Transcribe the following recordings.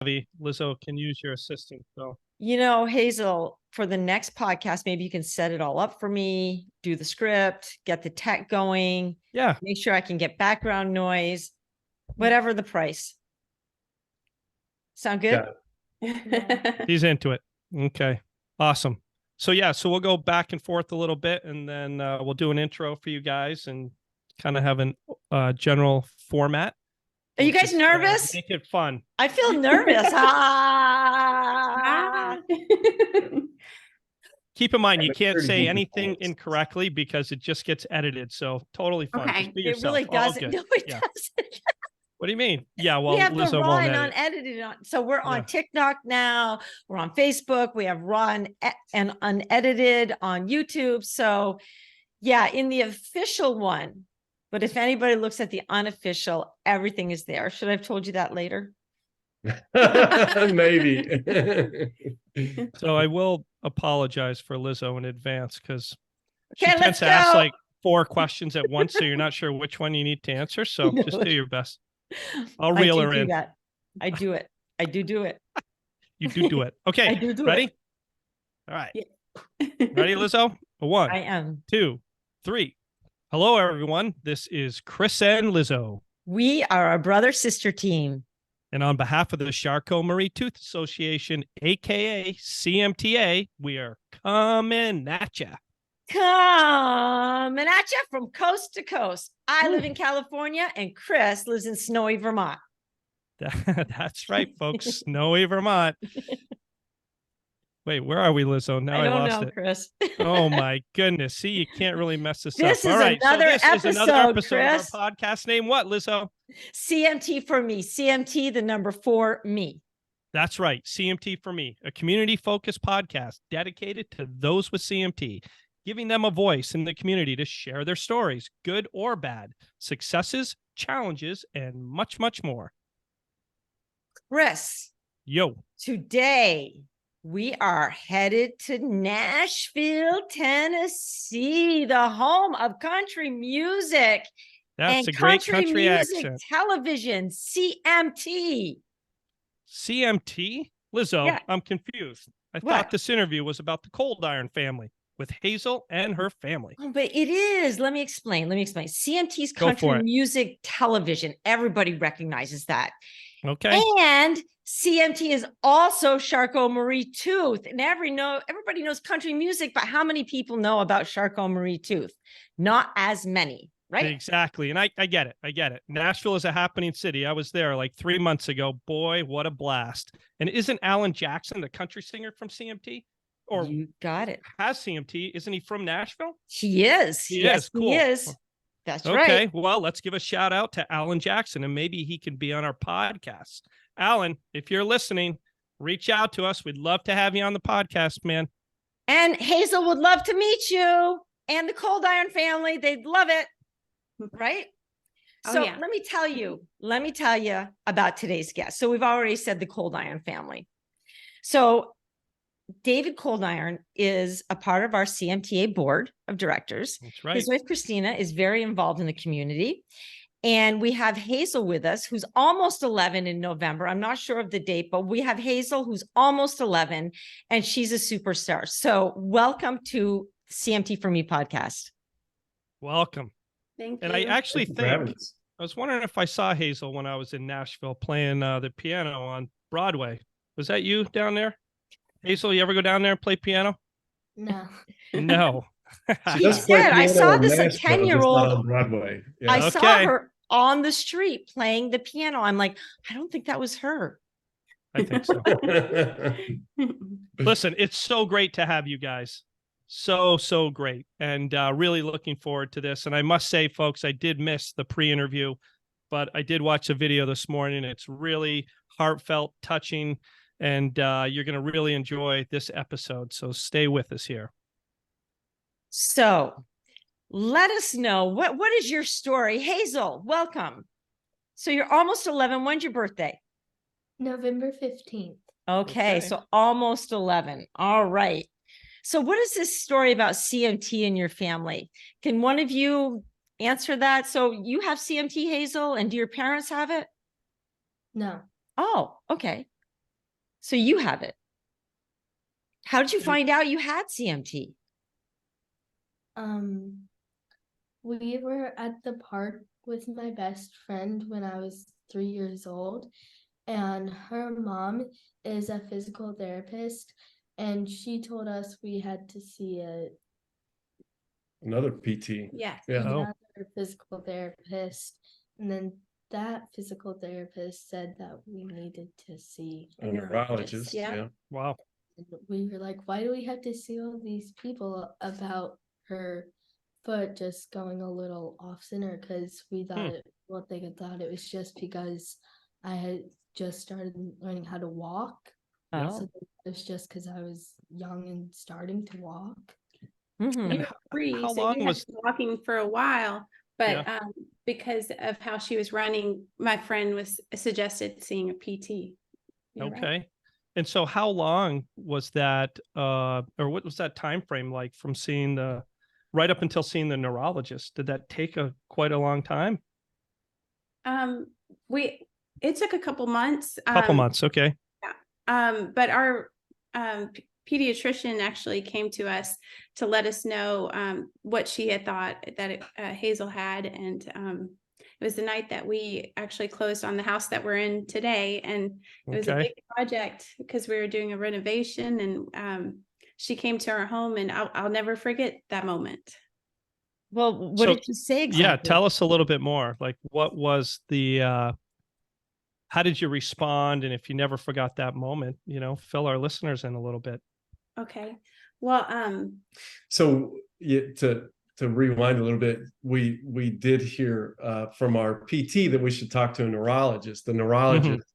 Lizzo can use your assistant. So, Hazel, for the next podcast, maybe you can set it all up for me, do the script, get the tech going. yeah. Make sure I can get background noise, whatever the price. Sound good? He's into it. Okay. Awesome. So we'll go back and forth a little bit, and then we'll do an intro for you guys and kind of have a general format. Are you guys nervous? Make it fun. I feel nervous. Keep in mind, you can't say anything incorrectly because it just gets edited. So totally fun. Okay. It really doesn't. No, it doesn't. What do you mean? Yeah, well, we have Lizzo the raw and edit. unedited on. So we're on TikTok now. We're on Facebook. We have raw and unedited on YouTube. So in the official one. But if anybody looks at the unofficial, everything is there. Should I have told you that later? Maybe. So I will apologize for Lizzo in advance because she tends to ask like 4 questions at once, so you're not sure which one you need to answer. So just do your best. I'll reel her in. I do it. I do it. You do it. Okay. I do ready? It. All right. Yeah. Ready, Lizzo? 1. I am. 2, 3. Hello, everyone. This is Chris and Lizzo. We are a brother-sister team. And on behalf of the Charcot-Marie Tooth Association, a.k.a. CMTA, we are coming at ya. Coming at you from coast to coast. I live in California, and Chris lives in snowy Vermont. That's right, folks. Snowy Vermont. Wait, where are we, Lizzo? Now I lost it. Chris. Oh my goodness. See, you can't really mess this up. This is another episode, is another episode Chris. of our podcast. Name what, Lizzo? CMT for me. CMT, the number 4 me. That's right. CMT for me, a community-focused podcast dedicated to those with CMT, giving them a voice in the community to share their stories, good or bad, successes, challenges, and much, much more. Chris. Yo. Today, we are headed to Nashville, Tennessee, the home of country music. That's a great country music accent. Television, CMT. CMT? Lizzo, I'm confused. I thought this interview was about the Coldiron family with Hazel and her family. Oh, but it is. Let me explain. CMT's country music television. Everybody recognizes that. Okay. And CMT is also Charcot-Marie Tooth. And everybody knows country music, but how many people know about Charcot-Marie Tooth? Not as many, right? Exactly. And I get it. I get it. Nashville is a happening city. I was there like 3 months ago. Boy, what a blast. And isn't Alan Jackson the country singer from CMT? Or you got it. Has CMT? Isn't he from Nashville? He is. Yes, cool. He is. That's right. Okay. Well, let's give a shout out to Alan Jackson, and maybe he can be on our podcast. Alan, if you're listening, reach out to us. We'd love to have you on the podcast, man. And Hazel would love to meet you, and the Coldiron family. They'd love it. Right? So let me tell you about today's guest. So we've already said the Coldiron family. So David Coldiron is a part of our CMTA board of directors. That's right. His wife, Christina, is very involved in the community. And we have Hazel with us, who's almost 11 in November. I'm not sure of the date, but we have Hazel, who's almost 11, and she's a superstar. So welcome to CMT for Me podcast. Welcome. Thank you. And I actually think, I was wondering if I saw Hazel when I was in Nashville playing the piano on Broadway. Was that you down there? Hazel, you ever go down there and play piano? No. No. She did. I saw this 10-year-old on Broadway. Yeah. I saw her on the street playing the piano. I'm like, I don't think that was her. I think so. Listen, it's so great to have you guys. So great. And really looking forward to this. And I must say, folks, I did miss the pre-interview, but I did watch the video this morning. It's really heartfelt, touching, and you're going to really enjoy this episode. So stay with us here. So let us know, what is your story? Hazel, welcome. So you're almost 11. When's your birthday? November 15th. Okay, so almost 11. All right. So what is this story about CMT in your family? Can one of you answer that? So you have CMT, Hazel, and do your parents have it? No. Oh, okay. So you have it. How did you find out you had CMT? We were at the park with my best friend when I was 3 years old, and her mom is a physical therapist, and she told us we had to see another PT. Yeah. another physical therapist, and then that physical therapist said that we needed to see A neurologist. Yeah. Wow. and we were like, why do we have to see all these people about her foot just going a little off center? Because we thought they thought it was just because I had just started learning how to walk. Oh. So it was just because I was young and starting to walk. Mm-hmm. You were free, how so long you had was- been walking for a while, but because of how she was running, my friend was suggested seeing a PT. You're Okay. right. And so how long was that, or what was that time frame like from seeing right up until seeing the neurologist? Did that take quite a long time? It took a couple months. Couple months. Okay. But our pediatrician actually came to us to let us know what she had thought that Hazel had, and it was the night that we actually closed on the house that we're in today, and it was a big project because we were doing a renovation, and she came to our home, and I'll never forget that moment. Well, what did you say exactly? Yeah, tell us a little bit more. Like, what was how did you respond? And if you never forgot that moment, fill our listeners in a little bit. Okay. Well, So to rewind a little bit, we did hear from our PT that we should talk to a neurologist. The neurologist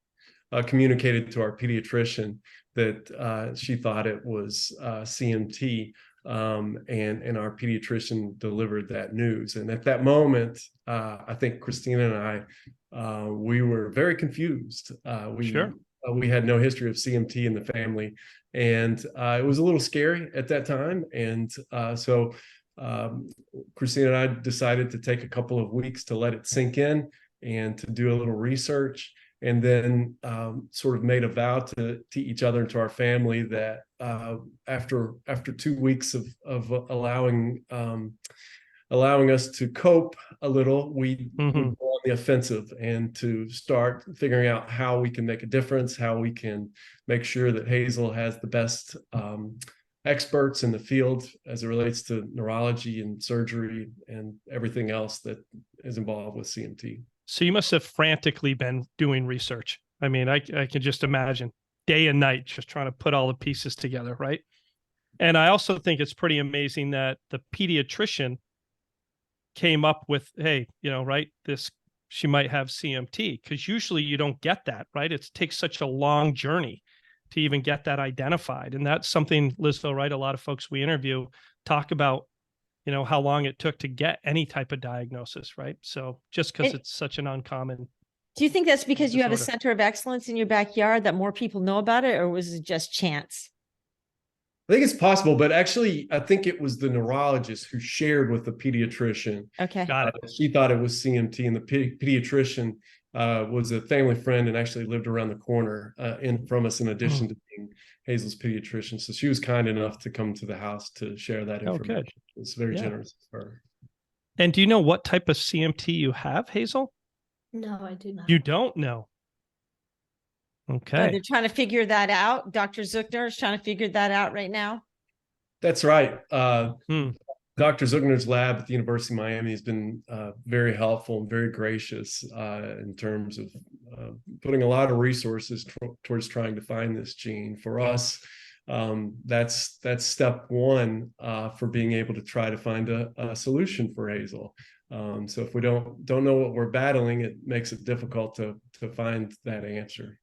communicated to our pediatrician that she thought it was CMT, and our pediatrician delivered that news. And at that moment, I think Christina and I, we were very confused. We had no history of CMT in the family, and it was a little scary at that time. And so Christina and I decided to take a couple of weeks to let it sink in and to do a little research, and then sort of made a vow to each other and to our family that after 2 weeks of allowing us to cope a little, we would go on the offensive and to start figuring out how we can make a difference, how we can make sure that Hazel has the best experts in the field as it relates to neurology and surgery and everything else that is involved with CMT. So you must have frantically been doing research. I mean, I can just imagine day and night just trying to put all the pieces together, right? And I also think it's pretty amazing that the pediatrician came up with, hey, she might have CMT, because usually you don't get that, right? It takes such a long journey to even get that identified. And that's something, Lizville, right? A lot of folks we interview talk about, how long it took to get any type of diagnosis, right? So just because it's such an uncommon. Do you think that's because you have a disorder. center of excellence in your backyard that more people know about it, or was it just chance? I think it's possible, but actually, I think it was the neurologist who shared with the pediatrician. Okay. Got it. She thought it was CMT, and the pediatrician was a family friend and actually lived around the corner from us, in addition to being Hazel's pediatrician. So she was kind enough to come to the house to share that information. Good. It was very generous of her. And do you know what type of CMT you have, Hazel? No, I do not. You don't know. Okay. They're trying to figure that out. Dr. Zuckner is trying to figure that out right now. That's right. Dr. Zuckner's lab at the University of Miami has been very helpful and very gracious in terms of putting a lot of resources towards trying to find this gene. For us, that's step one for being able to try to find a solution for Hazel. So if we don't know what we're battling, it makes it difficult to find that answer.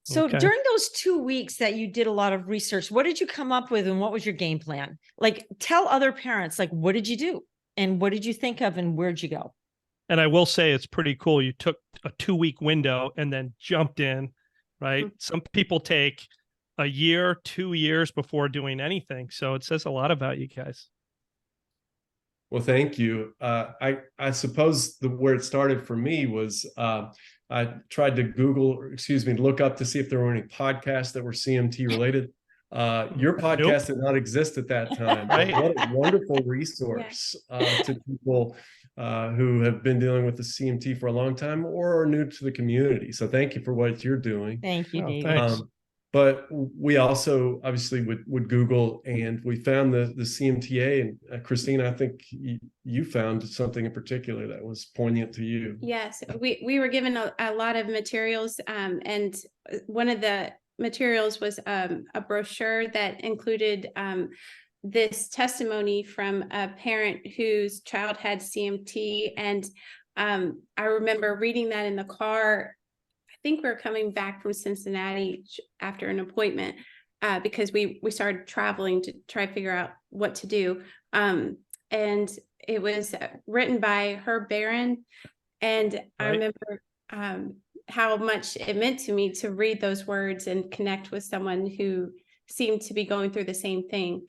So Okay. during those 2 weeks that you did a lot of research, what did you come up with and what was your game plan? Like, tell other parents, like, what did you do and what did you think of and where'd you go? And I will say it's pretty cool. You took a 2-week window and then jumped in, right? Some people take a year, 2 years before doing anything. So it says a lot about you guys. Well, thank you. I suppose where it started for me was I tried to look up to see if there were any podcasts that were CMT related. Your podcast did not exist at that time. Right. What a wonderful resource to people who have been dealing with the CMT for a long time or are new to the community. So thank you for what you're doing. Thank you, David. Thanks. But we also obviously would Google, and we found the CMTA. And Christina, I think you found something in particular that was poignant to you. Yes, we were given a lot of materials, and one of the materials was a brochure that included this testimony from a parent whose child had CMT. And I remember reading that in the car. I think we were coming back from Cincinnati after an appointment because we started traveling to try to figure out what to do. And it was written by Herb Barron. And I remember how much it meant to me to read those words and connect with someone who seemed to be going through the same thing.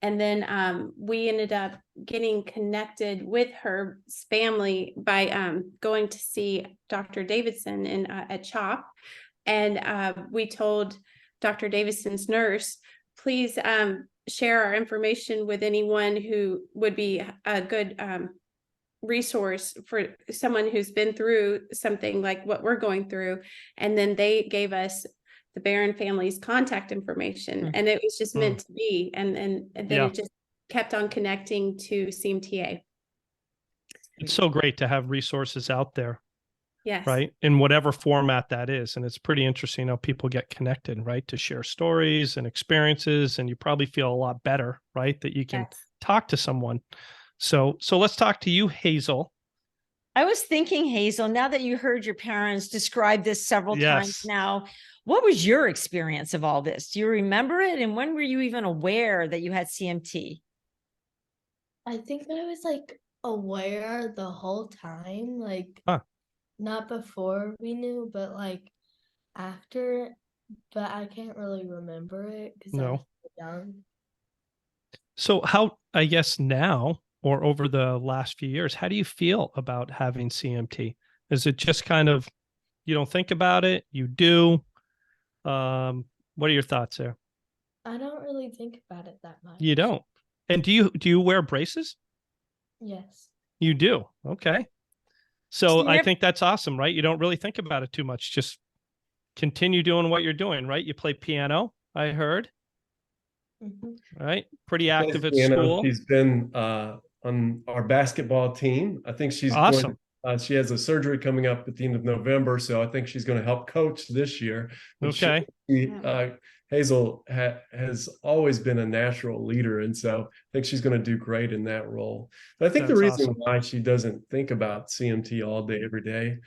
And then we ended up getting connected with Herb's family by going to see Dr. Davidson at CHOP. And we told Dr. Davidson's nurse, please share our information with anyone who would be a good resource for someone who's been through something like what we're going through. And then they gave us the Barron family's contact information, and it was just meant to be. And then it just kept on connecting to CMTA. It's so great to have resources out there. Yes. Right. In whatever format that is. And it's pretty interesting how people get connected, right, to share stories and experiences. And you probably feel a lot better, right, that you can talk to someone. So let's talk to you, Hazel. I was thinking, Hazel, now that you heard your parents describe this several times now, what was your experience of all this? Do you remember it? And when were you even aware that you had CMT? I think I was like aware the whole time, like not before we knew, but like after, but I can't really remember it because I was so young. So how, I guess now, or over the last few years, how do you feel about having CMT? Is it just kind of, you don't think about it, you do? What are your thoughts there? I don't really think about it that much. You don't? And do you wear braces? Yes. You do? Okay. So I think that's awesome, right? You don't really think about it too much. Just continue doing what you're doing, right? You play piano, I heard. Right? Pretty active at school. She's been on our basketball team. I think she's awesome. She has a surgery coming up at the end of November, so I think she's going to help coach this year. Okay. Hazel has always been a natural leader, and so I think she's going to do great in that role. But I think the reason why she doesn't think about CMT all day, every day,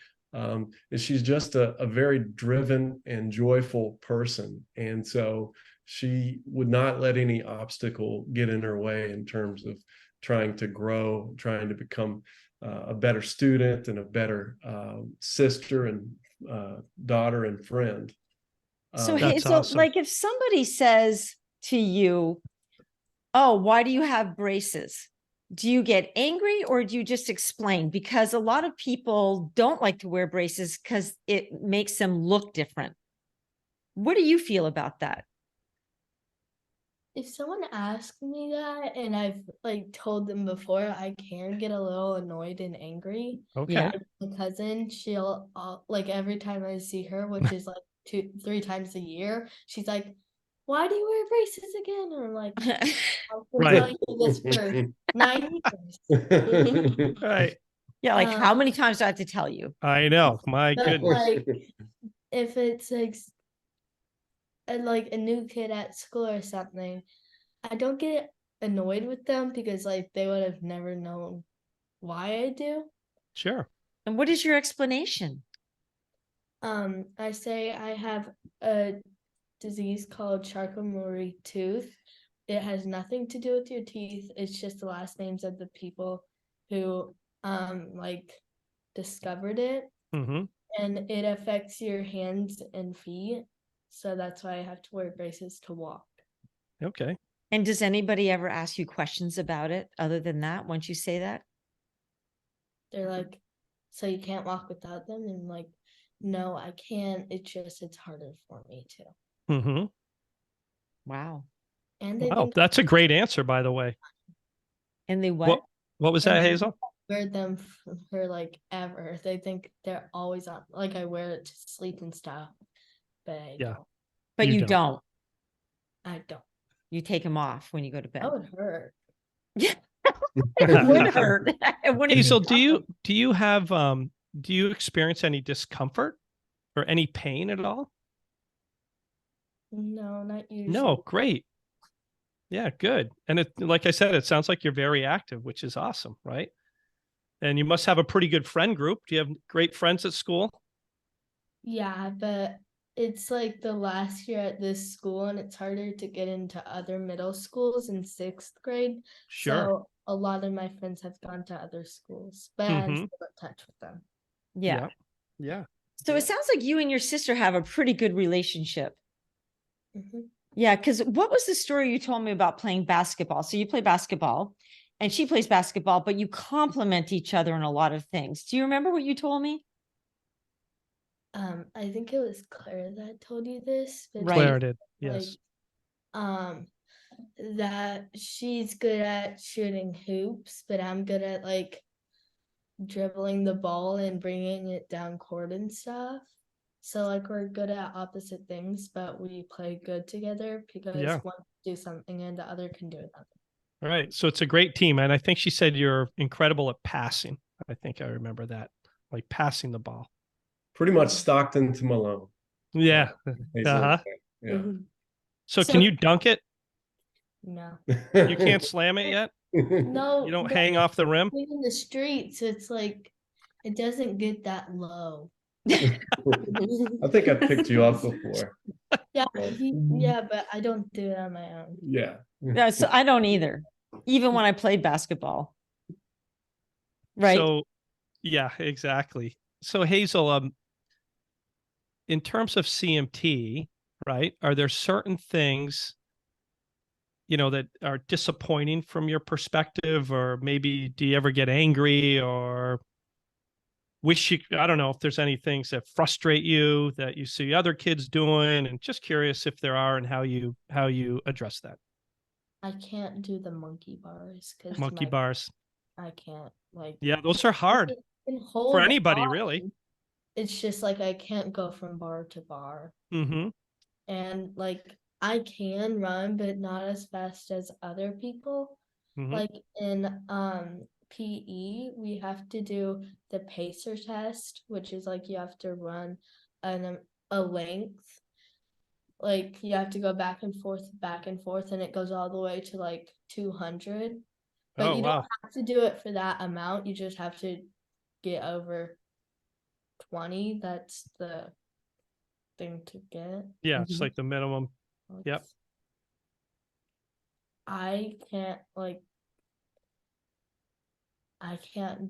is she's just a very driven and joyful person. And so she would not let any obstacle get in her way in terms of trying to grow, trying to become a better student and a better sister and daughter and friend. So Hazel, like if somebody says to you, oh, why do you have braces? Do you get angry or do you just explain? Because a lot of people don't like to wear braces because it makes them look different. What do you feel about that? If someone asks me that and I've like told them before, I can get a little annoyed and angry. Okay. Yeah. My cousin, she'll like every time I see her, which is like 2-3 times a year, she's like, why do you wear braces again? And I'm like, I've been telling you this for 9 years. Right. Yeah, like how many times do I have to tell you? I know. My goodness. Like, if it's like a new kid at school or something, I don't get annoyed with them because like they would have never known why I do. Sure. And what is your explanation? I say I have a disease called Charcot-Marie tooth. It has nothing to do with your teeth. It's just the last names of the people who like discovered it. And it affects your hands and feet. So that's why I have to wear braces to walk. Okay. And does anybody ever ask you questions about it other than that once you say that? They're like, so you can't walk without them? And like, no, I can't. It's harder for me too. Mm-hmm. Wow. And they Wow, think that's a great answer, by the way. And they what? What was And that, they Hazel? wear them for like ever. They think they're always on. Like I wear it to sleep and stuff, but I Yeah. don't. But you don't. don't. I don't. You take them off when you go to bed. That would hurt. Yeah. It would hurt. It wouldn't be Hazel, comfortable. do you have do you experience any discomfort or any pain at all? No, not usually. No, great. Yeah, good. And it, like I said, it sounds like you're very active, which is awesome, right? And you must have a pretty good friend group. Do you have great friends at school? Yeah, but it's like the last year at this school, and it's harder to get into other middle schools in 6th grade. Sure. So a lot of my friends have gone to other schools, but I'm still in touch with them. Yeah. Yeah. So it sounds like you and your sister have a pretty good relationship. Mm-hmm. Yeah, because what was the story you told me about playing basketball? So you play basketball and she plays basketball, but you complement each other in a lot of things. Do you remember what you told me? I think it was Claire that told you this, but Right. Claire did. like, Yes. that she's good at shooting hoops, but I'm good at like dribbling the ball and bringing it down court and stuff. So like we're good at opposite things, but we play good together because Yeah. one can do something and the other can do another. All right. So it's a great team. And I think she said you're incredible at passing. I think I remember that, like passing the ball. Pretty much Stockton to Malone. Yeah. Hazel. Uh-huh. Yeah. Mm-hmm. So can you dunk it? No. You can't slam it yet? No. You don't hang off the rim? In the streets, it's like it doesn't get that low. I think I picked you up before. Yeah, yeah, but I don't do it on my own. Yeah. Yeah, so I don't either, even when I played basketball. Right. So yeah, exactly. So Hazel, in terms of CMT, right, are there certain things, that are disappointing from your perspective, or maybe do you ever get angry or wish you, I don't know if there's any things that frustrate you that you see other kids doing, and just curious if there are and how you address that. I can't do the monkey bars because Monkey bars. I can't Yeah, those are hard for anybody, really. It's just like I can't go from bar to bar. Mm-hmm. And like I can run, but not as fast as other people. Mm-hmm. Like in PE, we have to do the pacer test, which is like you have to run a length. Like you have to go back and forth, and it goes all the way to like 200. But you don't have to do it for that amount. You just have to get over 20. That's the thing to get. Yeah, it's like the minimum. Yep. I can't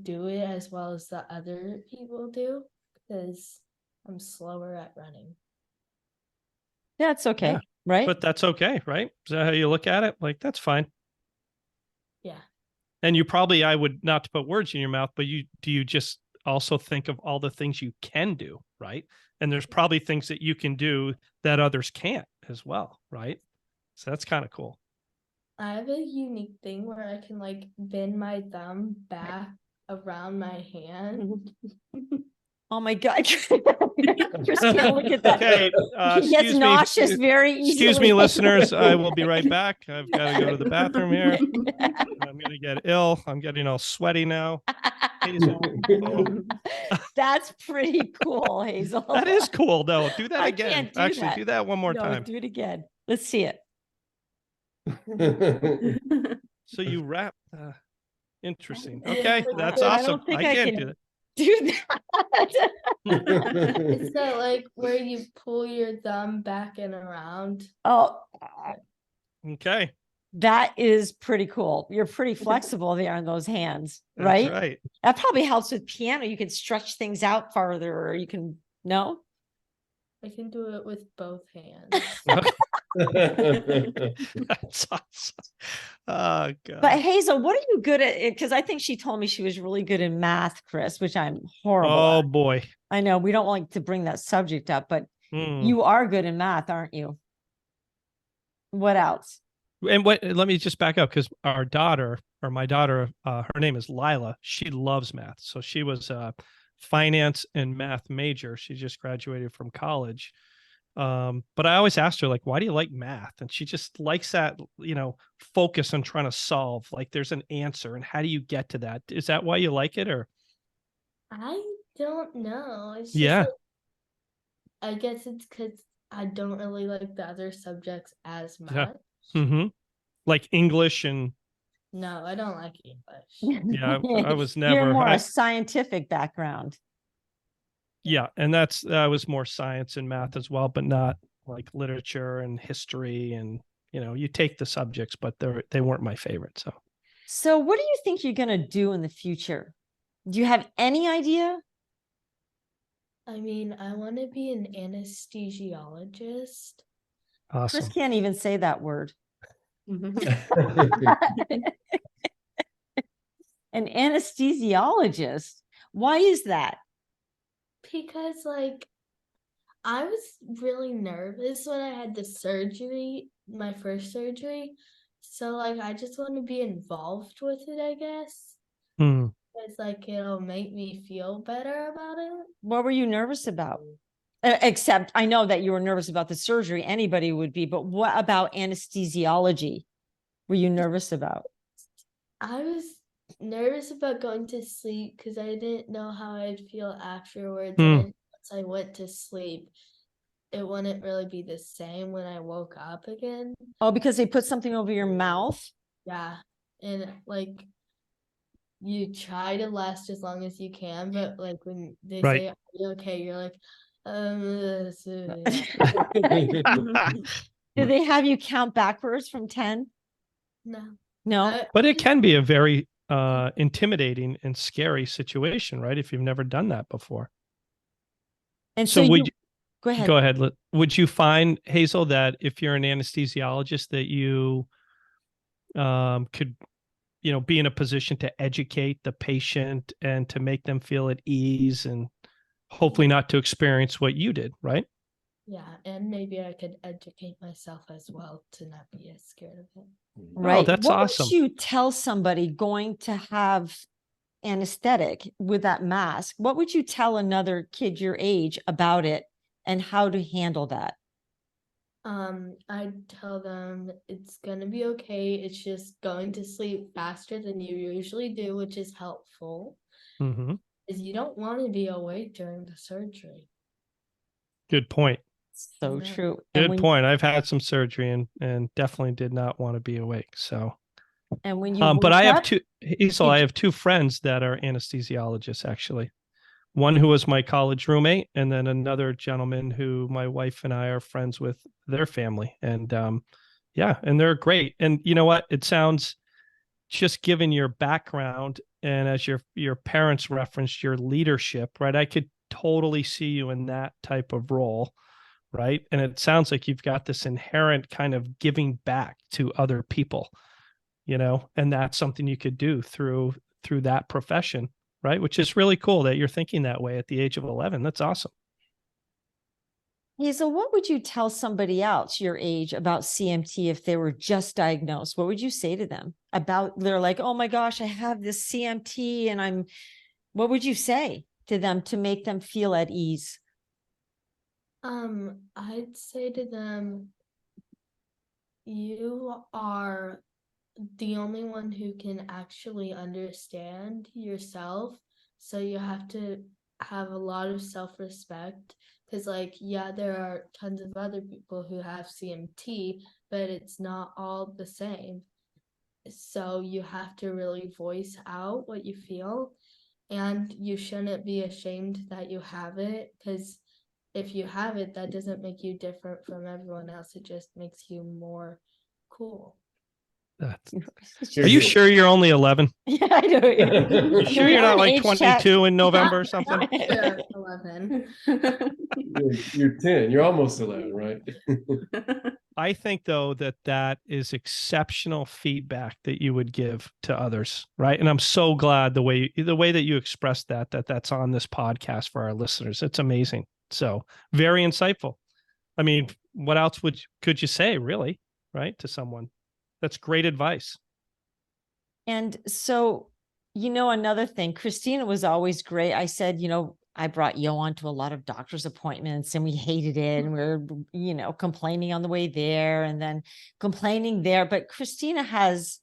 do it as well as the other people do because I'm slower at running. That's okay, Yeah. right? But that's okay, right? Is that how you look at it? Like, that's fine. Yeah. And you probably, I would not to put words in your mouth, but do you just also think of all the things you can do, right? And there's probably things that you can do that others can't as well, right? So that's kind of cool. I have a unique thing where I can like bend my thumb back around my hand. Oh my God. Just can't look at that. Okay. He gets nauseous very easily. Excuse me, listeners. I will be right back. I've got to go to the bathroom here. I'm going to get ill. I'm getting all sweaty now. Hazel. Oh. That's pretty cool, Hazel. That is cool, though. Do that I again. can't do Actually, that. do that one more time. Do it again. Let's see it. So you wrap. Interesting. Okay, that's I awesome. don't think I I can't can do that. do that. It's that like where you pull your thumb back and around. Oh, Okay. that is pretty cool. You're pretty flexible there on those hands, That's right? right. That probably helps with piano. You can stretch things out farther, or you can, no? I can do it with both hands. That's awesome. Oh God. But Hazel, what are you good at? Because I think she told me she was really good in math, Chris, which I'm horrible Oh at. boy. I know we don't like to bring that subject up, but Hmm. you are good in math, aren't you? What else? And let me just back up, because our daughter, or my daughter, her name is Lila. She loves math. So she was a finance and math major. She just graduated from college. But I always asked her, like, why do you like math? And she just likes that, focus on trying to solve, like there's an answer. And how do you get to that? Is that why you like it, or? I don't know. It's just Yeah. like, I guess it's because I don't really like the other subjects as Yeah. much. Mm-hmm. Like English and. No, I don't like English. Yeah, I was You're never. more a scientific background. Yeah, and I was more science and math as well, but not like literature and history, and you take the subjects, but they weren't my favorite. So what do you think you're going to do in the future? Do you have any idea? I mean, I want to be an anesthesiologist. Awesome. Chris can't even say that word. An anesthesiologist. Why is that? Because like I was really nervous when I had the surgery, my first surgery. So like I just want to be involved with it, I guess. Hmm. It's like it'll make me feel better about it. What were you nervous about? Except I know that you were nervous about the surgery. Anybody would be, but what about anesthesiology were you nervous about? I was nervous about going to sleep because I didn't know how I'd feel afterwards. And once I went to sleep, it wouldn't really be the same when I woke up again. Oh, because they put something over your mouth? Yeah. And like you try to last as long as you can, but like when they Right. say, "Are you okay?" You're like, Do they have you count backwards from 10? No. But it can be a very intimidating and scary situation, right? If you've never done that before. And so would you go ahead. Go ahead. Would you find, Hazel, that if you're an anesthesiologist, that you could, be in a position to educate the patient and to make them feel at ease, and hopefully not to experience what you did, right? Yeah, and maybe I could educate myself as well to not be as scared of it. Right. Oh, that's awesome. What would you tell somebody going to have anesthetic with that mask? What would you tell another kid your age about it and how to handle that? I'd tell them it's gonna be okay. It's just going to sleep faster than you usually do, which is helpful. Mm-hmm. Is you don't want to be awake during the surgery. Good point. So true. Good point. I've had some surgery and definitely did not want to be awake. So, and when you but I have two friends that are anesthesiologists, actually. One who was my college roommate, and then another gentleman who my wife and I are friends with, their family. And and they're great. And you know what? It sounds, just given your background and as your parents referenced your leadership, right? I could totally see you in that type of role, right? And it sounds like you've got this inherent kind of giving back to other people, and that's something you could do through that profession, right? Which is really cool that you're thinking that way at the age of 11. That's awesome. Hazel, what would you tell somebody else your age about CMT if they were just diagnosed? What would you say to them about, they're like, oh my gosh, I have this CMT and what would you say to them to make them feel at ease? I'd say to them, you are the only one who can actually understand yourself. So you have to have a lot of self-respect, because there are tons of other people who have CMT, but it's not all the same. So you have to really voice out what you feel, and you shouldn't be ashamed that you have it, because if you have it, that doesn't make you different from everyone else. It just makes you more cool. Are you sure you're only 11? Yeah, I know. You sure you're not like 22 in November or something? Sure, 11. You're 10. You're almost 11, right? I think though that is exceptional feedback that you would give to others, right? And I'm so glad the way that you expressed that's on this podcast for our listeners. It's amazing. So very insightful. I mean, what else could you say, really, right, to someone? That's great advice. And so, another thing, Christina was always great. I said, I brought Yo on to a lot of doctor's appointments and we hated it. And we are complaining on the way there and then complaining there. But Christina has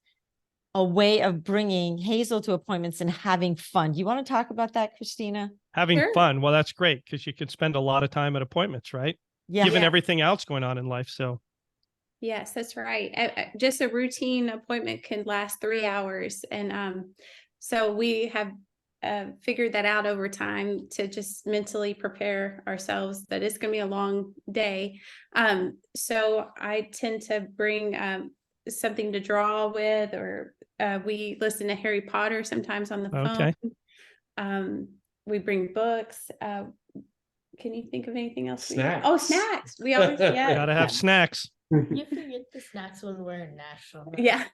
a way of bringing Hazel to appointments and having fun. Do you want to talk about that, Christina? Having Sure. fun. Well, that's great because you can spend a lot of time at appointments, right? Yeah. Given everything else going on in life. So Yes, that's right. Just a routine appointment can last 3 hours. And so we have figured that out over time to just mentally prepare ourselves that it's going to be a long day. So I tend to bring something to draw with, or we listen to Harry Potter sometimes on the phone. We bring books. Can you think of anything else? Snacks. Oh, snacks. We always, yeah. gotta have snacks. You forget the snacks when we're in Nashville. Right? Yeah.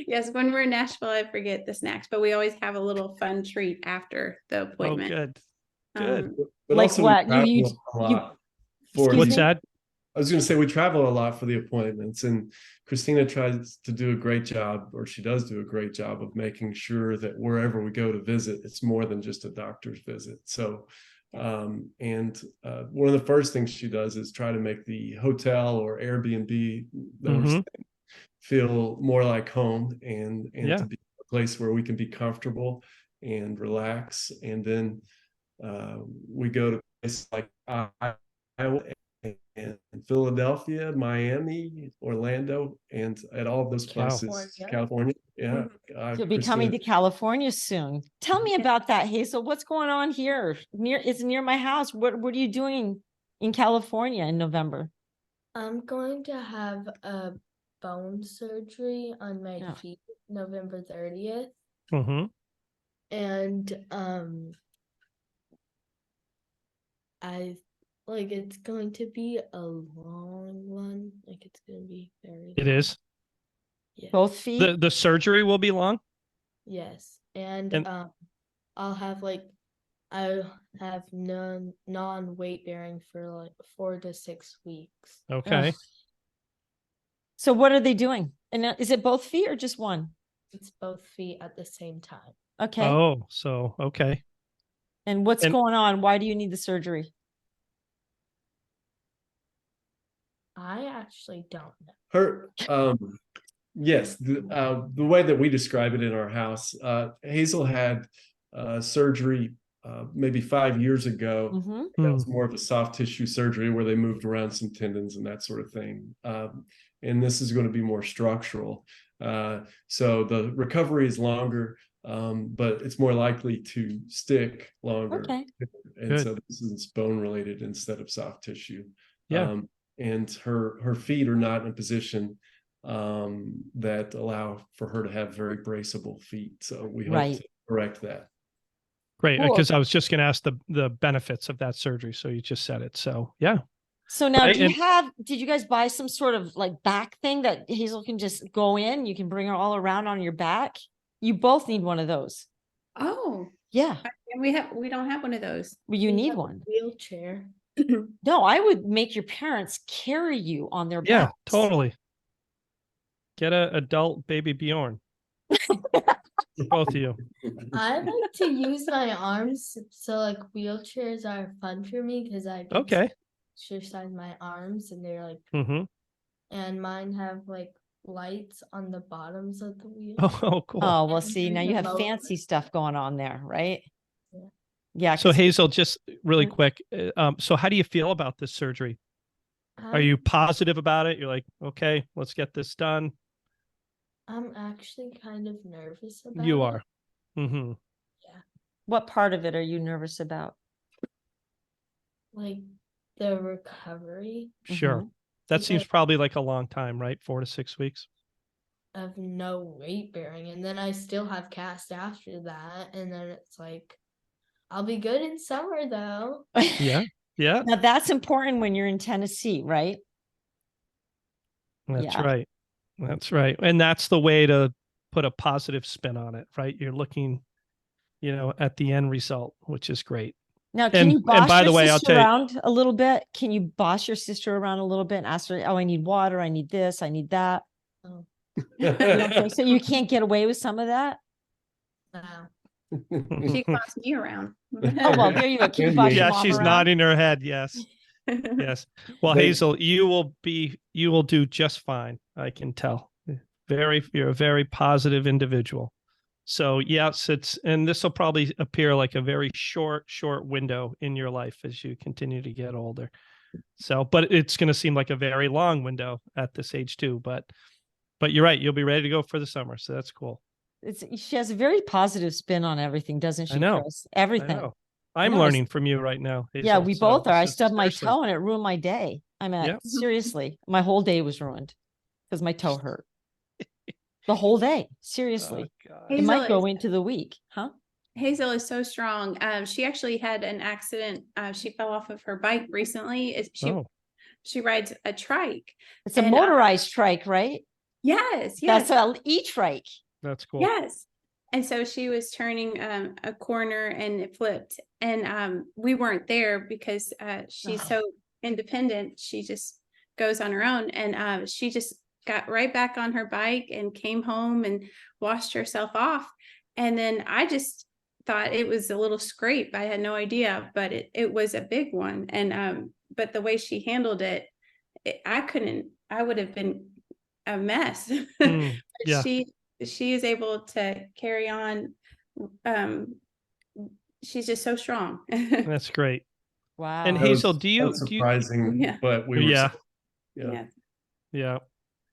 Yes. When we're in Nashville, I forget the snacks, but we always have a little fun treat after the appointment. Oh, good. But Like also what? we travel You- a lot for Excuse What's me? that? I was going to say we travel a lot for the appointments, and Christina tries to do a great job, or she does do a great job of making sure that wherever we go to visit, it's more than just a doctor's visit. So, one of the first things she does is try to make the hotel or Airbnb that we're staying feel more like home, and to be a place where we can be comfortable and relax. And then we go to places like Iowa and Philadelphia, Miami, Orlando, and at all of those places, California. Yeah. You'll be coming to California soon. Tell me about that, Hazel. What's going on here? It's near my house. What are you doing in California in November? I'm going to have a bone surgery on my feet November 30th. Mm-hmm. And it's going to be a long one. Like it's going to be very long. It is. Yeah. Both feet? The surgery will be long? Yes. And I'll have non-weight bearing for like 4 to 6 weeks. Okay. So what are they doing? And is it both feet or just one? It's both feet at the same time. Okay. Oh, so okay. And what's going on? Why do you need the surgery? I actually don't know. Her, yes, the way that we describe it in our house, Hazel had surgery maybe 5 years ago. Mm-hmm. That was more of a soft tissue surgery where they moved around some tendons and that sort of thing. And this is going to be more structural. So the recovery is longer, but it's more likely to stick longer. Okay. And so this is bone related instead of soft tissue. Yeah. And her feet are not in a position that allow for her to have very braceable feet. So we hope to correct that. Great, because I was just going to ask the benefits of that surgery. So you just said it. So yeah. So now did you guys buy some sort of like back thing that Hazel can just go in? You can bring her all around on your back. You both need one of those. Oh, yeah. We don't have one of those. Well, you need one. Wheelchair. No, I would make your parents carry you on their backs. Yeah, totally. Get a adult baby Bjorn. For both of you. I like to use my arms, so like wheelchairs are fun for me because I can exercise my arms, and they're like, and mine have like lights on the bottoms of the wheel. Oh, cool. Oh, well, see, now you have fancy stuff going on there, right? Yeah. So Hazel, just really quick. So how do you feel about this surgery? Are you positive about it? You're like, okay, let's get this done. I'm actually kind of nervous about it. You are. Mm-hmm. Yeah. What part of it are you nervous about? Like the recovery. Sure. That seems probably like a long time, right? 4 to 6 weeks. Of no weight bearing. And then I still have cast after that. And then it's like, I'll be good in summer though. Yeah. Yeah. Now that's important when you're in Tennessee, right? That's Yeah. right. That's right. And that's the way to put a positive spin on it, right? You're looking, at the end result, which is great. Now, can you And boss by your the way, I'll sister tell you, around a little bit? Can you boss your sister around a little bit and ask her, oh, I need water, I need this, I need that? Oh, You don't think so? You can't get away with some of that? wow. She bossed me around. Oh, well, there you go. Can you And boss me. your yeah, mom she's around? nodding her head. Yes. Yes. Well, They- Hazel, you will do just fine. I can tell. You're a very positive individual. So yes, and this will probably appear like a very short window in your life as you continue to get older. So, but it's going to seem like a very long window at this age too. But you're right. You'll be ready to go for the summer. So that's cool. She has a very positive spin on everything, doesn't she, I know. Chris? I Everything. know. I'm know, learning from you right now, Yeah, Hazel. we So both are. I this is stubbed my seriously- toe and it ruined my day. I mean, Yep. seriously, my whole day was ruined because my toe hurt. The whole day, seriously. Oh, God. It might Hazel go is- into the week, huh? Hazel is so strong. She actually had an accident. She fell off of her bike recently. She rides a trike. It's a And, motorized trike, right? Yes, That's yes, a e-trike. That's cool. yes. And so she was turning a corner and it flipped. And we weren't there because she's Oh. so independent. She just goes on her own. And she just got right back on her bike and came home and washed herself off. And then I just thought it was a little scrape. I had no idea, but it was a big one. And but the way she handled it, I would have been a mess. Mm, But yeah. she is able to carry on. She's just so strong. That's great. Wow. And That Hazel, was- do that you was surprising, Yeah. but we were Yeah. yeah. Yeah.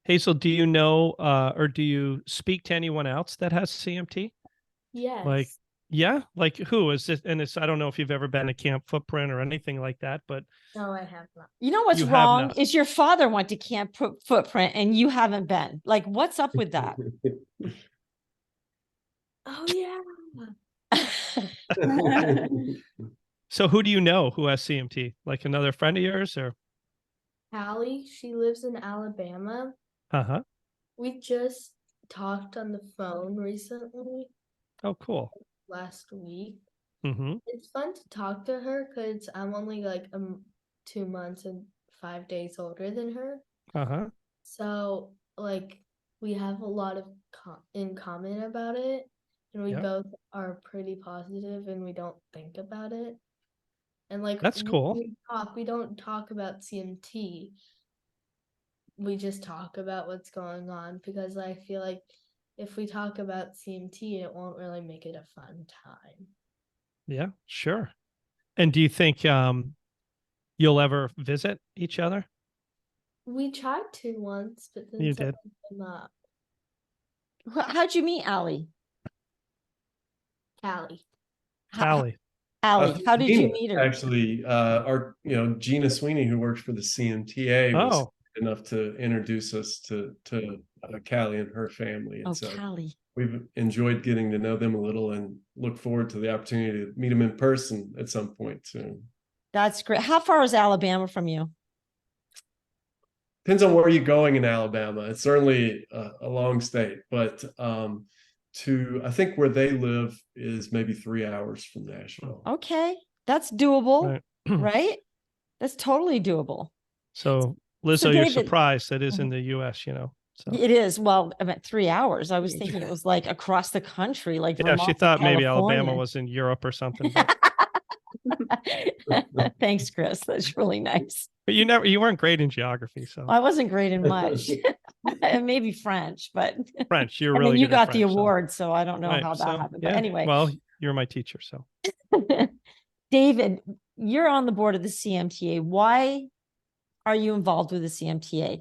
Hazel, do you know or do you speak to anyone else that has CMT? Yes. Yeah, like who is this? And I don't know if you've ever been to Camp Footprint or anything like that, but No, I have not. You know what's You have wrong not. is your father went to Camp Footprint and you haven't been. Like, what's up with that? Oh yeah. so who do you know who has CMT? Like another friend of yours or? Allie, she lives in Alabama. Uh-huh. We just talked on the phone recently, Oh, cool. last week. Mm-hmm. It's fun to talk to her because I'm only like 2 months and 5 days older than her. Uh-huh. So like we have a lot of in common about it, and we Yep. both are pretty positive and we don't think about it. And like That's when cool. we don't talk about CMT. We just talk about what's going on because I feel like if we talk about CMT, it won't really make it a fun time. Yeah, sure. And do you think you'll ever visit each other? We tried to once, but then You did. something came up. How'd you meet Allie? Callie. Callie. Allie, how did you Gina, meet her? Actually, our Gina Sweeney, who works for the CMTA, was Oh, enough to introduce us to Callie and her family, and Oh, so Callie. we've enjoyed getting to know them a little, and look forward to the opportunity to meet them in person at some point soon. That's great. How far is Alabama from you? Depends on where you're going in Alabama. It's certainly a long state, but I think where they live is maybe 3 hours from Nashville. Okay. That's doable, right. right? That's totally doable. So Lizzo, So you're David- surprised that is in the US, So It is. Well, I meant 3 hours. I was thinking it was like across the country, like yeah, Vermont she to thought maybe California. Alabama was in Europe or something. But, Thanks, Chris. That's really nice. but you weren't great in geography, so I wasn't great in much. Maybe French, but French, you're and really then you good at got the French, so- award, so I don't know Right, how that so, happened. But yeah, anyway, well, you're my teacher, so David, you're on the board of the CMTA. Why are you involved with the CMTA?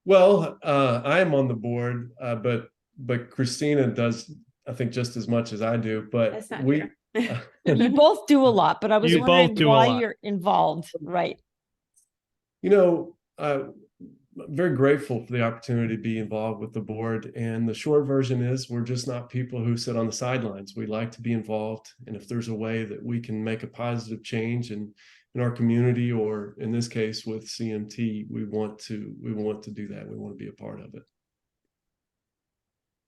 Well, I am on the board, but Christina does, I think, just as much as I do. But That's not we, You both do a lot, but I was You both wondering do a why lot. you're involved, right? I'm very grateful for the opportunity to be involved with the board. And the short version is we're just not people who sit on the sidelines. We like to be involved. And if there's a way that we can make a positive change and in our community, or in this case with CMT, we want to do that. We want to be a part of it.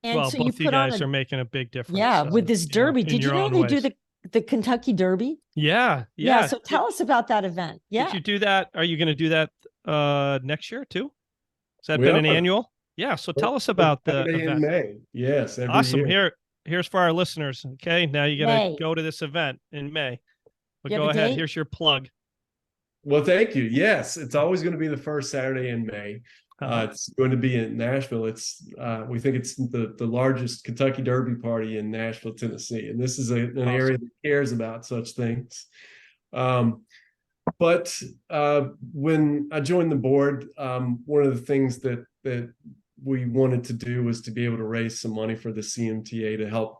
And Well, so both you you put on guys a, are making a big difference. yeah, with this derby. in Did you your know own they do ways. the Kentucky Derby? Yeah. Yeah. So tell us about that event. Yeah. Did you do that? Are you going to do that next year too? Has that We been are. an annual? Yeah. So tell us about the Saturday in event. May. Yes, every Awesome. year. Here's for our listeners. Okay. Now you got to May. go to this event in May. But You have go a ahead. date? Here's your plug. Well, thank you. Yes, it's always going to be the first Saturday in May. It's going to be in Nashville. It's we think it's the largest Kentucky Derby party in Nashville, Tennessee, and this is an area that cares about such things. But when I joined the board, one of the things that we wanted to do was to be able to raise some money for the CMTA to help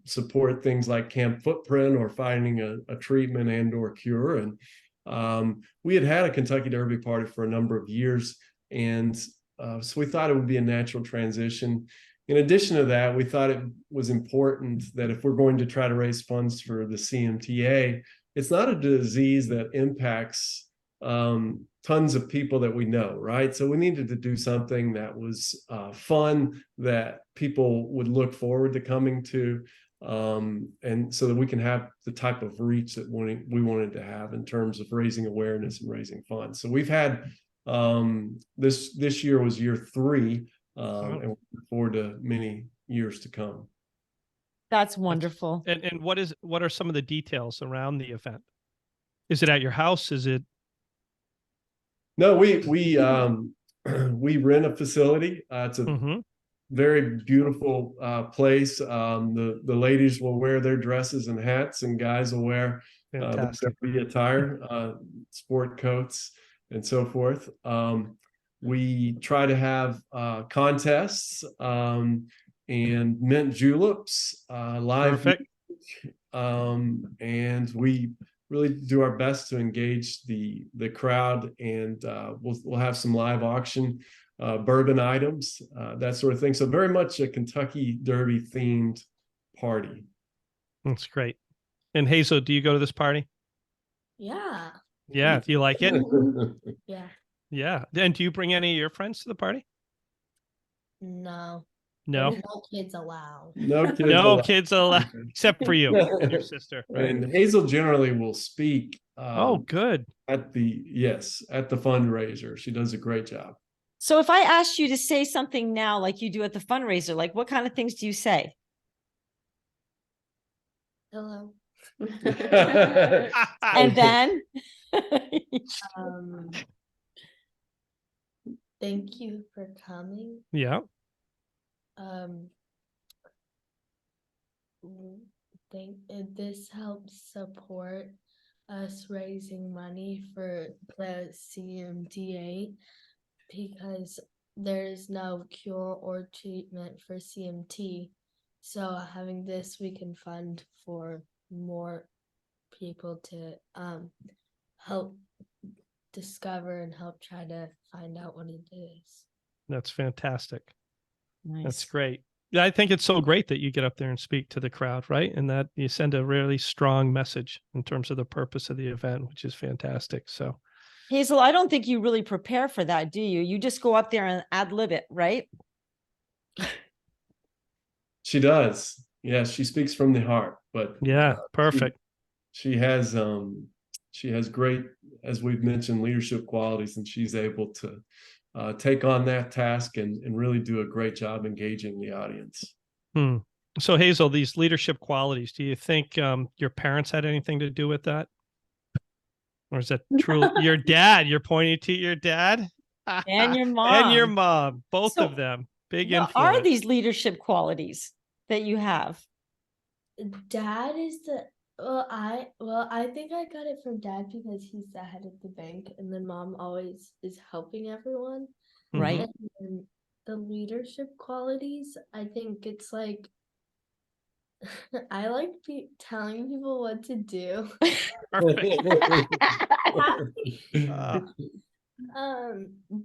support things like Camp Footprint or finding a treatment and or cure. And we had a Kentucky Derby party for a number of years, and so we thought it would be a natural transition. In addition to that, we thought it was important that if we're going to try to raise funds for the CMTA, it's not a disease that impacts tons of people that we know, right? So we needed to do something that was fun, that people would look forward to coming to, and so that we can have the type of reach that we wanted to have in terms of raising awareness and raising funds. So we've had this year was year 3, and we look forward to many years to come. That's wonderful. And what are some of the details around the event? Is it at your house? Is it? No, we rent a facility. It's a very beautiful place. The ladies will wear their dresses and hats, and guys will wear their derby attire, sport coats, and so forth. We try to have contests and mint juleps, live music, and we really do our best to engage the crowd, and we'll have some live auction, bourbon items, that sort of thing. So very much a Kentucky Derby themed party. That's great. And Hazel, do you go to this party? Yeah. Yeah. Do you like it? Yeah. Yeah. And do you bring any of your friends to the party? No. No. There's no kids allowed. No kids allowed. Except for you and your sister. Right? And Hazel generally will speak. Oh, good. At the fundraiser. She does a great job. So if I asked you to say something now, like you do at the fundraiser, like what kind of things do you say? Hello. And then thank you for coming. Yeah. This helps support us raising money for the CMTA because there is no cure or treatment for CMT. So having this, we can fund for more people to help discover and help try to find out what it is. That's fantastic. Nice. That's great. Yeah, I think it's so great that you get up there and speak to the crowd, right? And that you send a really strong message in terms of the purpose of the event, which is fantastic. So, Hazel, I don't think you really prepare for that, do you? You just go up there and ad lib it, right? She does. Yeah, she speaks from the heart. But yeah, perfect. She has great, as we've mentioned, leadership qualities, and she's able to take on that task and really do a great job engaging the audience. So Hazel, these leadership qualities, do you think your parents had anything to do with that? Or is that true? Your dad, you're pointing to your dad? And your mom. And your mom, both of them. Big influence. What are these leadership qualities that you have? Dad is I think I got it from Dad because he's the head of the bank, and then Mom always is helping everyone. Right. And the leadership qualities, I think it's like I like telling people what to do.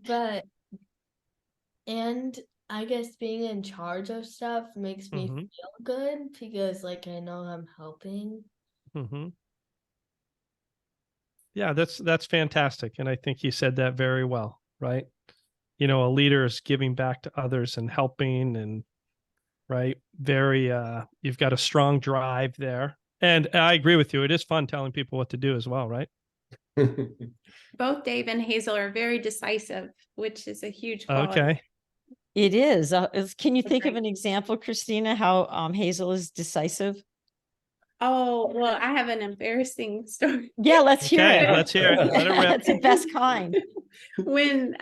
But and I guess being in charge of stuff makes me feel good because like I know I'm helping. Yeah, that's fantastic. And I think you said that very well, right? You know, a leader is giving back to others and helping, and right. Very you've got a strong drive there. And I agree with you. It is fun telling people what to do as well, right? Both Dave and Hazel are very decisive, which is a huge quality. Okay. It is. Can you That's think of great. an example, Christina, how Hazel is decisive? Oh, well, I have an embarrassing story. Yeah, let's hear Okay, it. let's hear it. Let it rip. That's the best kind. When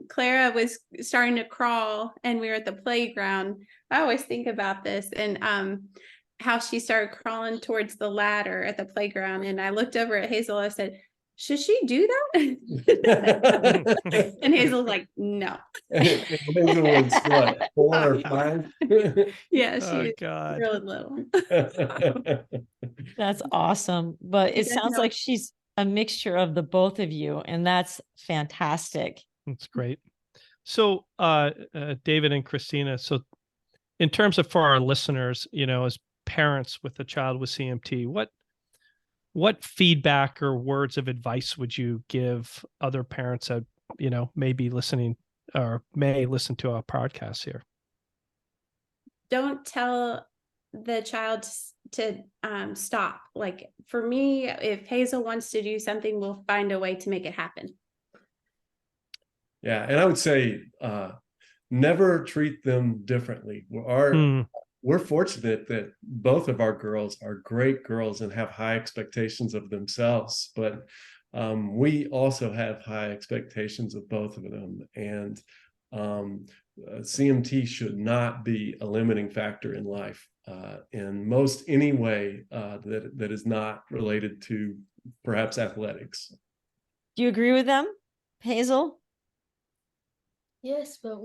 Clara was starting to crawl and we were at the playground, I always think about this and how she started crawling towards the ladder at the playground. And I looked over at Hazel. I said, should she do that? And Hazel's like, no. Hazel was what, 4 or 5? Yeah, Oh, she's God. really little. That's awesome. But She it does sounds know- like she's a mixture of the both of you, and that's fantastic. That's great. So David and Christina, so in terms of for our listeners, you know, as parents with a child with CMT, what feedback or words of advice would you give other parents that, you know, may be listening or may listen to our podcast here? Don't tell the child to stop. Like for me, if Hazel wants to do something, we'll find a way to make it happen. Yeah, and I would say never treat them differently. We're fortunate that both of our girls are great girls and have high expectations of themselves, but we also have high expectations of both of them. And CMT should not be a limiting factor in life in most any way that is not related to perhaps athletics. Do you agree with them, Hazel? Yes, but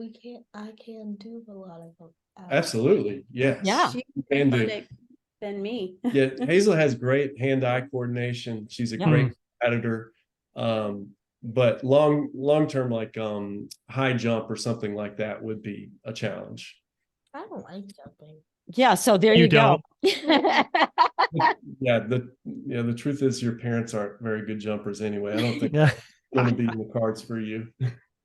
I can do a lot of them. Absolutely, yes. Yeah. She's And more athletic than me. Yeah, Hazel has great hand-eye coordination. She's a Yeah. great competitor. But long term, like high jump or something like that would be a challenge. I don't like jumping. Yeah, so there You you go. Yeah, the truth is your parents aren't very good jumpers anyway. I don't think Yeah. that's going to be in the cards for you.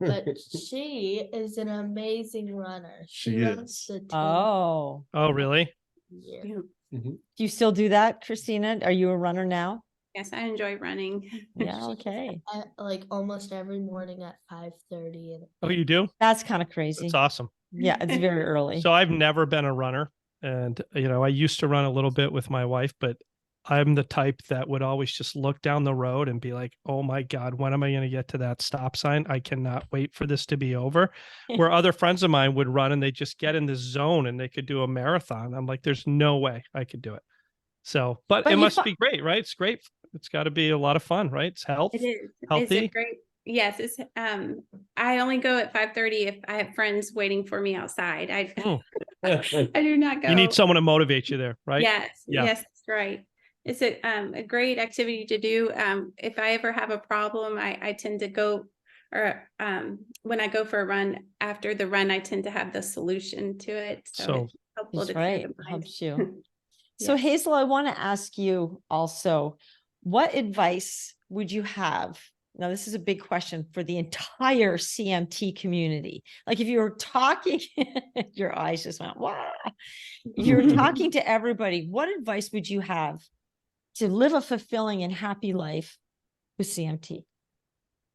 But she is an amazing runner. She runs is. the 10 Oh, Oh, really? year. Yeah. Mhm. do you still do that, Christina? Are you a runner now? Yes, I enjoy running. Yeah, okay. Like almost every morning at 5:30. And Oh, you do? That's kind of crazy. That's awesome. Yeah, it's very early. So I've never been a runner, and you know, I used to run a little bit with my wife, but I'm the type that would always just look down the road and be like, oh my God, when am I going to get to that stop sign? I cannot wait for this to be over. Where other friends of mine would run and they just get in the zone and they could do a marathon. I'm like, there's no way I could do it. So, but it you must fi- be great, right? It's great. It's got to be a lot of fun, right? It's health. It is. It's Healthy. a great. Yes, it's. I only go at 5:30 if I have friends waiting for me outside. I do not go. You need someone to motivate you there, right? Yes, Yeah. yes, that's right. It's a great activity to do. If I ever have a problem, I tend to go, or when I go for a run, after the run, I tend to have the solution to it. So it's helpful That's to clear right. the mind. Helps you. So Yes. Hazel, I want to ask you also, what advice would you have? Now, this is a big question for the entire CMT community. Like if you were talking, your eyes just went, wow. If you were talking to everybody, what advice would you have to live a fulfilling and happy life with CMT?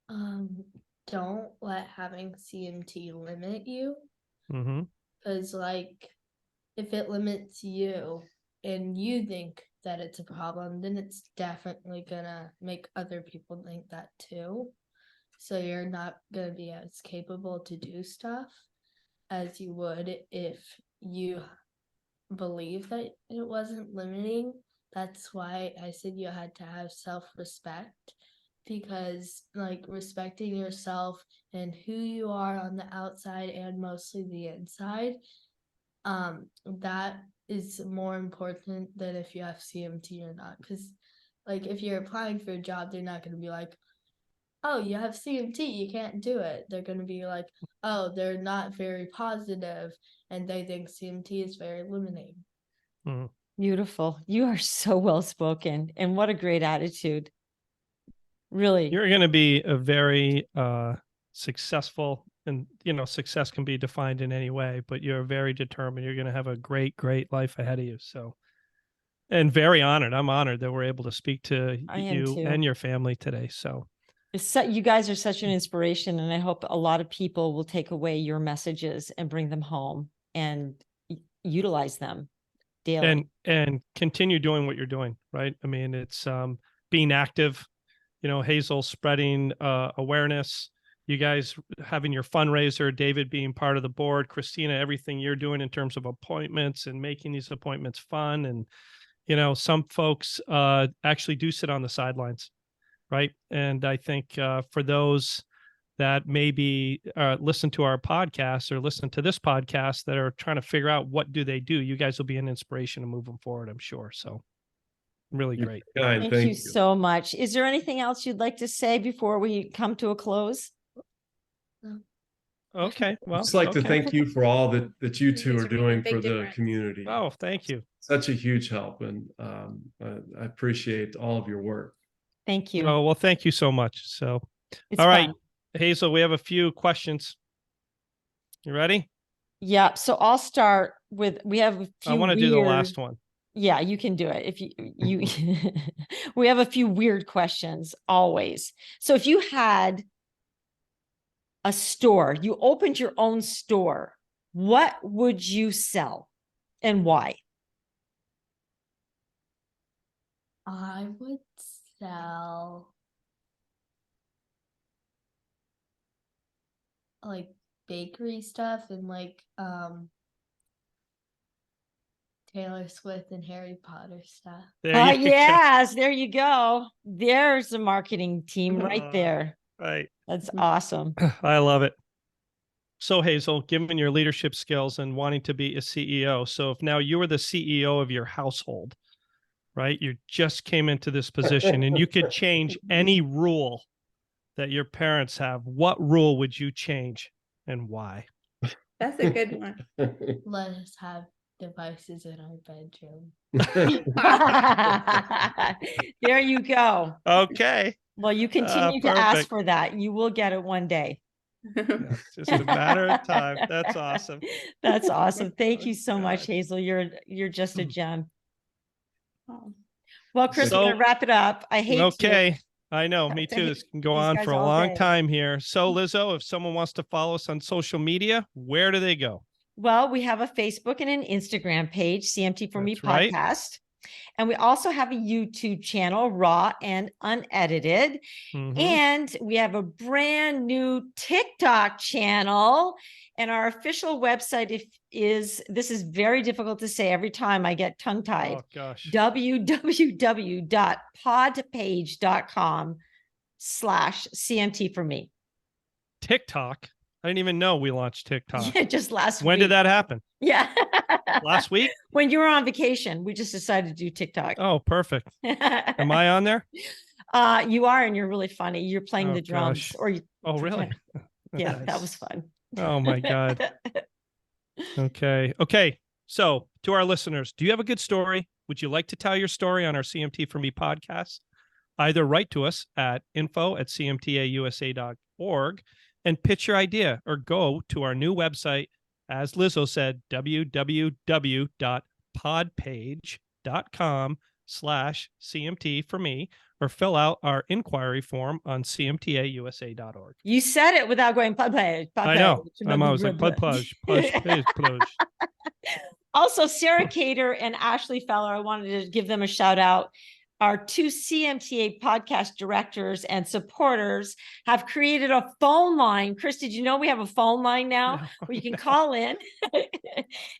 Don't let having CMT limit you, mm-hmm. because like if it limits you and you think that it's a problem, then it's definitely gonna make other people think that too. So you're not gonna be as capable to do stuff as you would if you believe that it wasn't limiting. That's why I said you had to have self-respect, because like respecting yourself and who you are on the outside and mostly the inside, that is more important than if you have CMT or not. Because like if you're applying for a job, they're not going to be like, oh, you have CMT, you can't do it. They're going to be like, oh, they're not very positive and they think CMT is very limiting. Beautiful. You are so well spoken, and what a great attitude. Really. You're going to be a very successful, and success can be defined in any way, but you're very determined. You're going to have a great, great life ahead of you. So, and very honored. I'm honored that we're able to speak to you and your family today. So you guys are such an inspiration, and I hope a lot of people will take away your messages and bring them home and utilize them daily. And continue doing what you're doing, right? I mean, it's being active, Hazel spreading awareness, you guys having your fundraiser, David being part of the board, Christina, everything you're doing in terms of appointments and making these appointments fun. And, some folks actually do sit on the sidelines, right? And I think for those that maybe listen to our podcast or listen to this podcast that are trying to figure out what do they do, you guys will be an inspiration to move them forward, I'm sure. So really great. Thank you so much. Is there anything else you'd like to say before we come to a close? No. Okay. Well, I'd just like to thank you for all that you two are doing for the community. Oh, thank you. Such a huge help. And I appreciate all of your work. Thank you. Oh, well, thank you so much. So, all right, Hazel, we have a few questions. You ready? Yeah. So I'll start with, we have a few. I want to do the last one. Yeah, you can do it. If you we have a few weird questions always. So if you had a store, you opened your own store, what would you sell and why? I would sell like bakery stuff and like Taylor Swift and Harry Potter stuff. Yes, there you go. There's the marketing team right there. Right. That's awesome. I love it. So Hazel, given your leadership skills and wanting to be a CEO, so if now you were the CEO of your household, right? You just came into this position and you could change any rule that your parents have, what rule would you change and why? That's a good one. Let us have devices in our bedroom. There you go. Okay. Well, you continue to ask for that. You will get it one day. Yeah, it's just a matter of time. That's awesome. That's awesome. Thank you so much, Hazel. You're just a gem. Well, Chris, we're gonna wrap it up. I hate Okay. I know, me too. This can go on for a long time here. So Lizzo, if someone wants to follow us on social media, where do they go? Well, we have a Facebook and an Instagram page, CMT for Me Podcast. And we also have a YouTube channel, raw and unedited. And we have a brand new TikTok channel. And our official website this is very difficult to say every time I get tongue-tied. Oh, gosh. www.podpage.com/CMT for me. TikTok? I didn't even know we launched TikTok. Yeah, just last week. When did that happen? Yeah. Last week? When you were on vacation, we just decided to do TikTok. Oh, perfect. Am I on there? You are, and you're really funny. You're playing the drums. Gosh. Oh, really? Yeah, Nice. that was fun. Oh my God. Okay. So to our listeners, do you have a good story? Would you like to tell your story on our CMT for Me podcast? Either write to us at info@cmtausa.org and pitch your idea, or go to our new website, as Lizzo said, www.podpage.com/CMT for me, or fill out our inquiry form on cmtausa.org. You said it without going plug. I know. I was like plug. Also, Sarah Cater and Ashley Feller, I wanted to give them a shout out. Our two CMTA podcast directors and supporters have created a phone line. Chris, did you know we have a phone line now where you can call in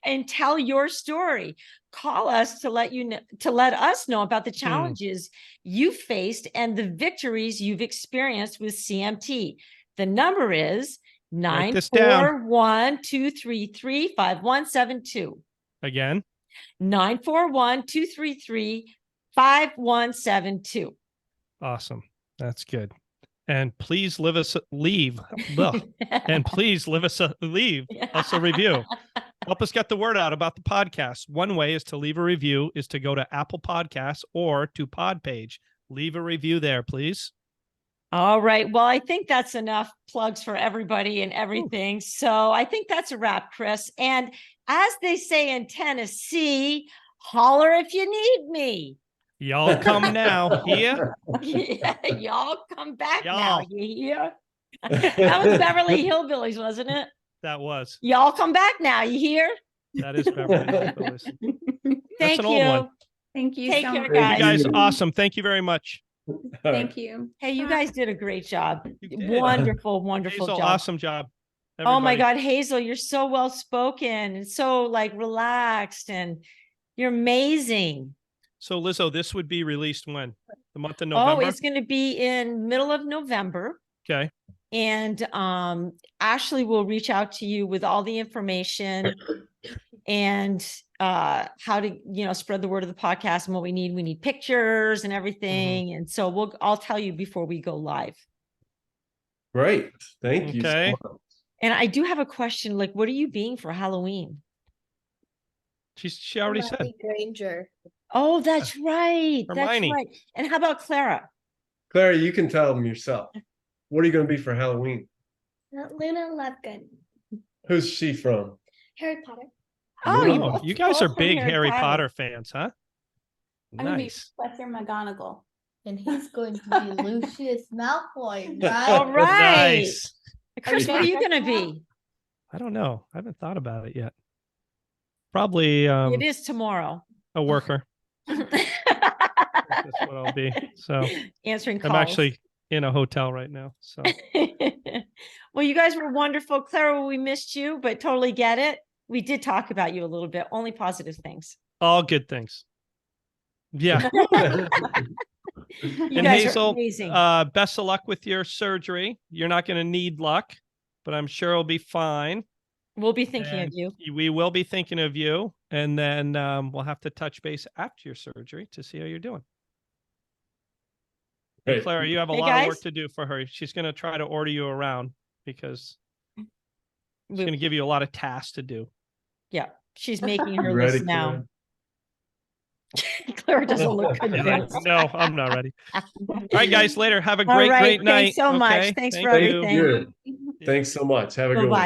and tell your story? Call us to let us know about the challenges you faced and the victories you've experienced with CMT. The number is 941-233-5172. Again, 941-233-5172. Awesome. That's good. And please leave us a review. Help us get the word out about the podcast. One way is to leave a review is to go to Apple Podcasts or to Podpage. Leave a review there, please. All right. Well, I think that's enough plugs for everybody and everything. So I think that's a wrap, Chris. And as they say in Tennessee, holler if you need me. Y'all come now. Here? Yeah, y'all come back now. Y'all. You hear? That was Beverly Hillbillies, wasn't it? That was. Y'all come back now. You hear? That is Beverly Hillbillies. Thank an you. old one. Thank you Take so care, much. guys. You guys, awesome. Thank you very much. Thank you. Hey, you Bye. guys did a great job. You did. Wonderful, wonderful Hazel, job. awesome job. Oh my Everybody. God, Hazel, you're so well spoken and so like relaxed, and you're amazing. So Lizzo, this would be released when? The month of Oh, November? it's going to be in middle of November. Okay. And Ashley will reach out to you with all the information and how to, spread the word of the podcast and what we need. We need pictures and everything. And so I'll tell you before we go live. Great. Thank you. Okay. So much. And I do have a question. Like, what are you being for Halloween? She already said. Hermione Granger. Oh, that's right. Hermione. That's right. And how about Clara? Clara, you can tell them yourself. What are you going to be for Halloween? Luna Lovegood. Who's she from? Harry Potter. Oh, Luna. you Oh, both- you guys are both from big Harry Potter fans, huh? I'm gonna be Nice. Professor McGonagall. And he's going to be Lucius Malfoy, right? All right. Nice. Chris, what are you going to be? I don't know. I haven't thought about it yet. Probably It is tomorrow. a worker. That's what I'll be. So Answering calls. I'm actually in a hotel right now. So Well, you guys were wonderful. Clara, we missed you, but totally get it. We did talk about you a little bit, only positive things. all good things. Yeah. You And guys Hazel, are amazing. best of luck with your surgery. You're not going to need luck, but I'm sure it'll be fine. We'll be thinking of And you. We will be thinking of you. And then we'll have to touch base after your surgery to see how you're doing. And Great. Clara, you have a Hey, lot of guys. work to do for her. She's going to try to order you around because she's We- going to give you a lot of tasks to do. Yeah, she's making her You ready, list now. Clara doesn't look convinced. No, I'm not ready. All right, guys, later. Have a All great, right, great night. thanks so much. Okay? Thanks Thank for you. everything. Good. Thanks so much. Have a good one. Bye-bye.